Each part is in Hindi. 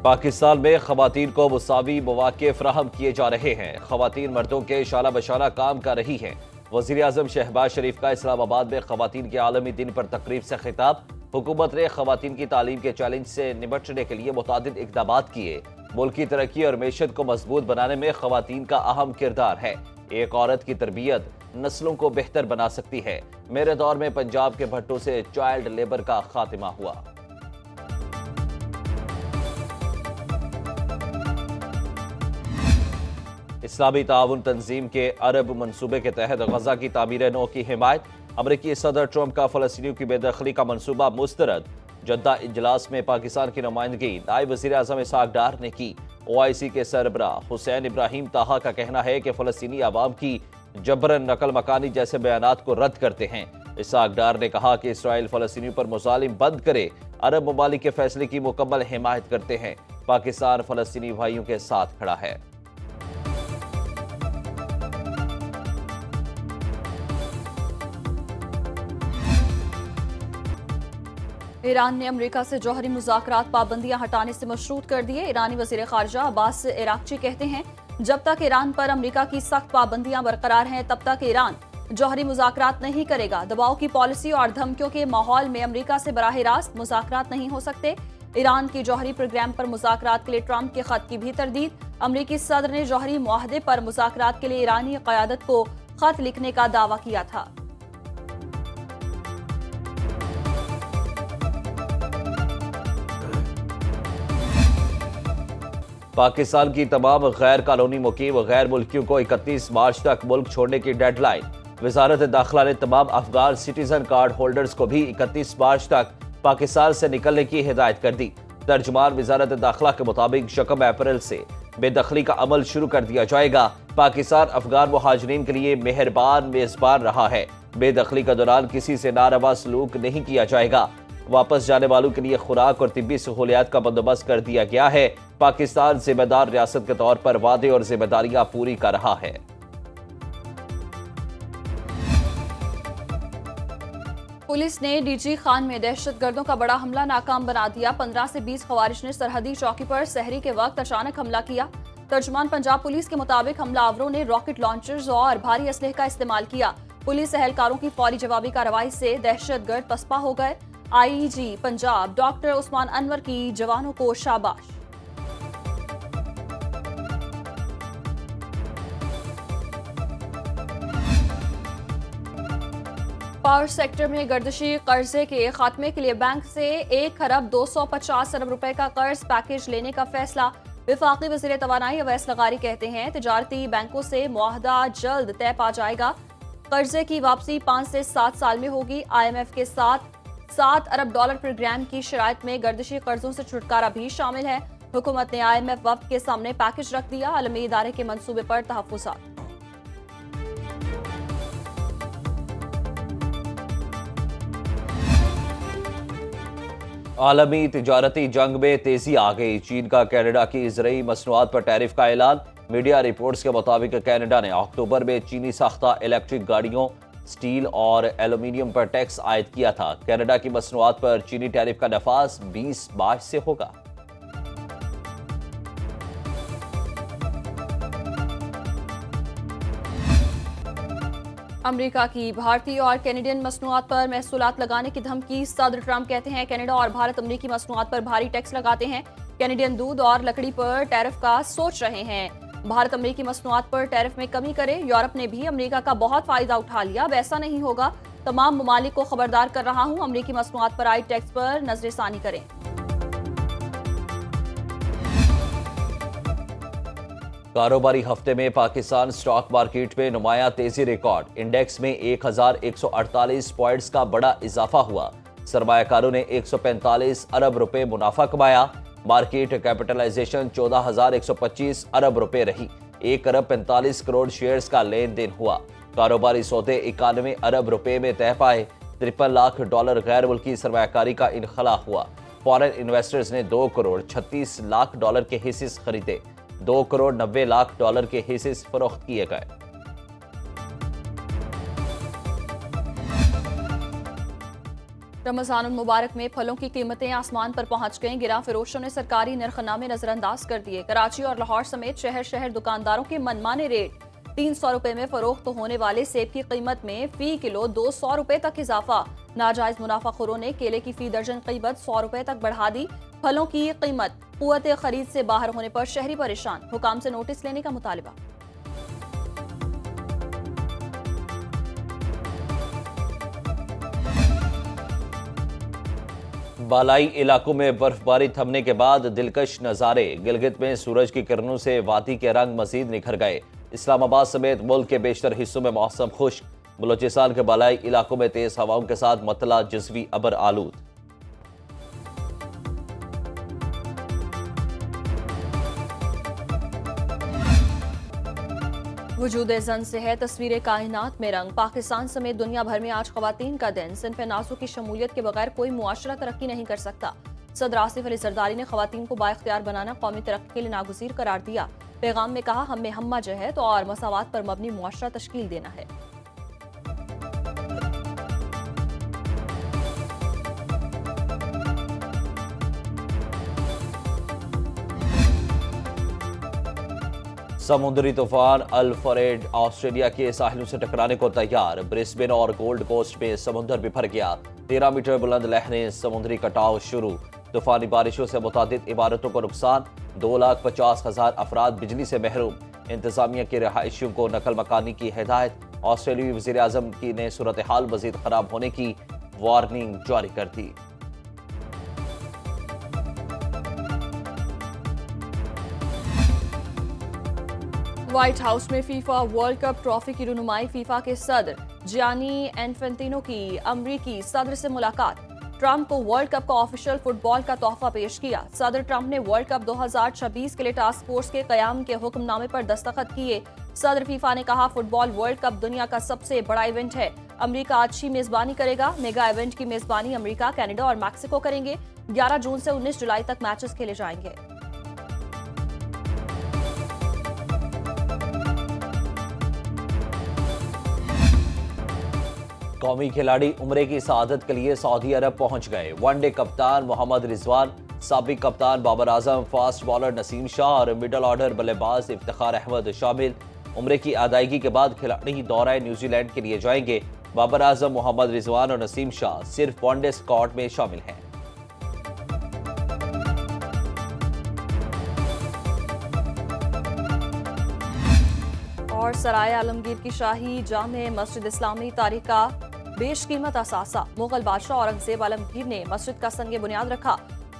पाकिस्तान में खवातीन को मुसावी मौके फराहम किए जा रहे हैं। खवातीन मर्दों के शाला बशाला काम कर रही हैं। वज़ीर आज़म शहबाज शरीफ का इस्लामाबाद में खवातीन के आलमी दिन पर तकरीब से खिताब। हुकूमत ने खवातीन की तालीम के चैलेंज से निपटने के लिए मुतादिद इक़दाम किए। मुल्क की तरक्की और मैशत को मजबूत बनाने में खवातीन का अहम किरदार है। एक औरत की तरबियत नस्लों को बेहतर बना सकती है। मेरे दौर में पंजाब के भट्टों से चाइल्ड लेबर का खात्मा हुआ। इस्लामी ताउन तंजीम के अरब मंसूबे के तहत गजा की तामीर नौ की हिमायत। अमरीकी सदर ट्रंप का फलस्तीनियों की बेदखली का मंसूबा मुस्तरद। जद्दा इजलास में पाकिस्तान की नुमाइंदगी नायब वज़ीर आज़म इसहाक डार ने की। OIC के सरबराह हुसैन इब्राहिम ताहा का कहना है कि फलस्तीनी आवाम की जबरन नकल मकानी जैसे बयानात को रद्द करते हैं। इसहाक डार ने कहा कि इसराइल फलस्तीनियों पर मुजालिम बंद करे। अरब ममालिक के फैसले की मुकम्मल हिमायत करते हैं। पाकिस्तान फलस्तीनी भाइयों के साथ खड़ा है। ईरान ने अमेरिका से जौहरी मुज़ाकरात पाबंदियां हटाने से मशरूत कर दिए। ईरानी वज़ीर ख़ारजा अब्बास इराक़ची कहते हैं, जब तक ईरान पर अमेरिका की सख्त पाबंदियां बरकरार हैं तब तक ईरान जौहरी मुज़ाकरात नहीं करेगा। दबाव की पॉलिसी और धमकियों के माहौल में अमेरिका से बराह रास्त मुज़ाकरात नहीं हो सकते। ईरान की जौहरी प्रोग्राम पर मुज़ाकरात के लिए ट्रंप के खत की भी तरदीद। अमेरिकी सदर ने जौहरी मुआहदे पर मुज़ाकरात के लिए ईरानी क़यादत को खत लिखने का दावा किया था। पाकिस्तान की तमाम गैर कानूनी मुकीम गैर मुल्कियों को 31 मार्च तक मुल्क छोड़ने की डेडलाइन। वजारत दाखिला ने तमाम अफगान सिटीजन कार्ड होल्डर्स को भी 31 मार्च तक पाकिस्तान से निकलने की हिदायत कर दी। तर्जुमान वजारत दाखिला के मुताबिक 1 अप्रैल से बेदखली का अमल शुरू कर दिया जाएगा। पाकिस्तान अफगान मुहाजिरीन के लिए मेहरबान मेजबान रहा है। बेदखली के दौरान किसी से नारवा सलूक नहीं किया जाएगा। वापस जाने वालों के लिए खुराक और तिब्बी सहूलियात का बंदोबस्त कर दिया गया है। पाकिस्तान जिम्मेदार रियासत के तौर पर वादे और जिम्मेदारियां पूरी कर रहा है। पुलिस ने डीजी खान में दहशतगर्दों का बड़ा हमला नाकाम बना दिया। 15 से 20 खवारिश ने सरहदी चौकी पर सहरी के वक्त अचानक हमला किया। तर्जुमान पंजाब पुलिस के मुताबिक हमलावरों ने रॉकेट लॉन्चर्स और भारी असलहे का इस्तेमाल किया। पुलिस एहलकारों की फौरी जवाबी कार्रवाई से दहशतगर्द पसपा हो गए। IG पंजाब डॉक्टर उस्मान अनवर की जवानों को शाबाश। पावर सेक्टर में गर्दिशी कर्जे के खात्मे के लिए बैंक से 1 खरब 250 अरब रुपए का कर्ज पैकेज लेने का फैसला। विफाकी वज़ीर तवानाई अवैस लगारी कहते हैं, तिजारती बैंकों से मुआहदा जल्द तय पा जाएगा। कर्जे की वापसी 5 से 7 साल में होगी। IMF के साथ $7 अरब प्रोग्राम की शराइत में गर्दिशी कर्जों से छुटकारा भी शामिल है। हुकूमत ने IMF वफ्द के सामने पैकेज रख दिया। आलमी इदारे के मंसूबे पर तहफ़्फ़ुज़ात। आलमी तिजारती जंग में तेजी आ गई। चीन का कनाडा की ज़रई मसनूआत पर टैरिफ का ऐलान। मीडिया रिपोर्ट्स के मुताबिक कनाडा ने अक्टूबर में चीनी साख्ता इलेक्ट्रिक गाड़ियों, स्टील और एल्यूमीनियम पर टैक्स आयद किया था। कनाडा की मसनूआत पर चीनी टैरिफ का नफाज 20 मार्च से होगा। अमेरिका की भारतीय और कैनेडियन मसनूआत पर महसूलात लगाने की धमकी। सदर ट्रंप कहते हैं, कनाडा और भारत अमेरिकी मसनूआत पर भारी टैक्स लगाते हैं। कैनेडियन दूध और लकड़ी पर टैरिफ का सोच रहे हैं। भारत अमेरिकी मसनूआत पर टैरिफ में कमी करे। यूरोप ने भी अमेरिका का बहुत फायदा उठा लिया। अब ऐसा नहीं होगा। तमाम ममालिक को खबरदार कर रहा हूं, अमेरिकी मसनूआत पर आए टैक्स पर नजरसानी करें। कारोबारी हफ्ते में पाकिस्तान स्टॉक मार्केट में नुमाया तेजी रिकॉर्ड। इंडेक्स में 1148 पॉइंट्स का बड़ा इजाफा हुआ। सरमायाकारों ने 145 अरब रुपए मुनाफा कमाया। मार्केट कैपिटलाइजेशन 14,125 अरब रुपए रही। 1 अरब 45 करोड़ शेयर्स का लेन देन हुआ। कारोबारी सौदे 91 अरब रुपए में तय पाए। 53 लाख डॉलर गैर मुल्की सरमायाकारी का इनखला हुआ। फॉरेन इन्वेस्टर्स ने 2 करोड़ 36 लाख डॉलर के हिस्से खरीदे। 2 करोड़ 90 लाख डॉलर के हिस्से फरोख्त किए गए। रमजान मुबारक में फलों की कीमतें आसमान पर पहुंच गईं। गिरा फरोशों ने सरकारी नरखनामे नजरअंदाज कर दिए। कराची और लाहौर समेत शहर शहर दुकानदारों के मनमाने रेट। 300 रुपए में फरोख्त होने वाले सेब की कीमत में फी किलो 200 रुपए तक इजाफा। नाजायज मुनाफाखोरों ने केले की फी दर्जन कीमत 100 रुपए तक बढ़ा दी। फलों की कीमत कुव्वत खरीद से बाहर होने पर शहरी परेशान। हुकाम से नोटिस लेने का मुतालबा। बालाई इलाकों में बर्फबारी थमने के बाद दिलकश नजारे। गिलगित में सूरज की किरणों से वादी के रंग मजीद निखर गए। इस्लामाबाद समेत मुल्क के बेशतर हिस्सों में मौसम खुश्क। बलोचिस्तान के बालाई इलाकों में तेज हवाओं के साथ मतला जज़वी अबर आलूद। वजूद जन से है तस्वीर कायनात में रंग। पाकिस्तान समेत दुनिया भर में आज खवातीन का दिन। सिनफ नासों की शमूलियत के बगैर कोई मुआशरा तरक्की नहीं कर सकता। सदर आसिफ अली जरदारी ने खवातीन को बाइख्तियार बनाना कौमी तरक्की के लिए नागुज़ीर करार दिया। पैगाम में कहा, हमें हम्मा जहद और मसावात पर मबनी मुआशरा तश्कील देना है। समुद्री तूफान अल-फरेड ऑस्ट्रेलिया के साहिलों से टकराने को तैयार। ब्रिस्बेन और गोल्ड कोस्ट में समुद्र बिफर गया। 13 मीटर बुलंद लहरें, समुद्री कटाव शुरू। तूफानी बारिशों से मुतादिद इमारतों को नुकसान। 2,50,000 अफराद बिजली से महरूम। इंतजामिया की रहायशियों को नकल मकानी की हिदायत। ऑस्ट्रेलियाई वज़ीर आज़म की ने सूरत हाल मजीद खराब होने की वार्निंग जारी कर दी। व्हाइट हाउस में फीफा वर्ल्ड कप ट्रॉफी की रुनुमाई। फीफा के सदर जियानी इन्फेंटिनो की अमरीकी सदर से मुलाकात। ट्रंप को वर्ल्ड कप का ऑफिशियल फुटबॉल का तोहफा पेश किया। सदर ट्रंप ने वर्ल्ड कप 2026 के लिए टास्क फोर्स के कयाम के हुक्मनामे पर दस्तखत किए। सदर फीफा ने कहा, फुटबॉल वर्ल्ड कप दुनिया का सबसे बड़ा इवेंट है। अमेरिका अच्छी मेजबानी करेगा। मेगा इवेंट की मेजबानी अमेरिका, कनाडा और मैक्सिको करेंगे। 11 जून से 19 जुलाई तक मैचेस खेले जाएंगे। कौमी खिलाड़ी उम्रे की सआदत के लिए सऊदी अरब पहुंच गए। वनडे कप्तान मोहम्मद रिजवान, साबिक कप्तान बाबर आजम, फास्ट बॉलर नसीम शाह और मिडल ऑर्डर बल्लेबाज इफ्तिखार अहमद शामिल। उम्रे की अदायगी के बाद खिलाड़ी दौरा न्यूजीलैंड के लिए जाएंगे। बाबर आजम, मोहम्मद रिजवान और नसीम शाह सिर्फ वनडे स्क्वाड में शामिल हैं। और सराय आलमगीर की शाही जामे मस्जिद इस्लामी तारीख का बेशकीमत असासा। मुगल बादशाह औरंगजेब आलमगीर ने मस्जिद का संगे बुनियाद रखा।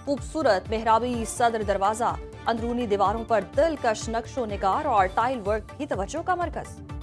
खूबसूरत मेहराबी सदर दरवाजा, अंदरूनी दीवारों पर दिलकश नक्शो निगार और टाइल वर्क भी तवज्जो का मरकज।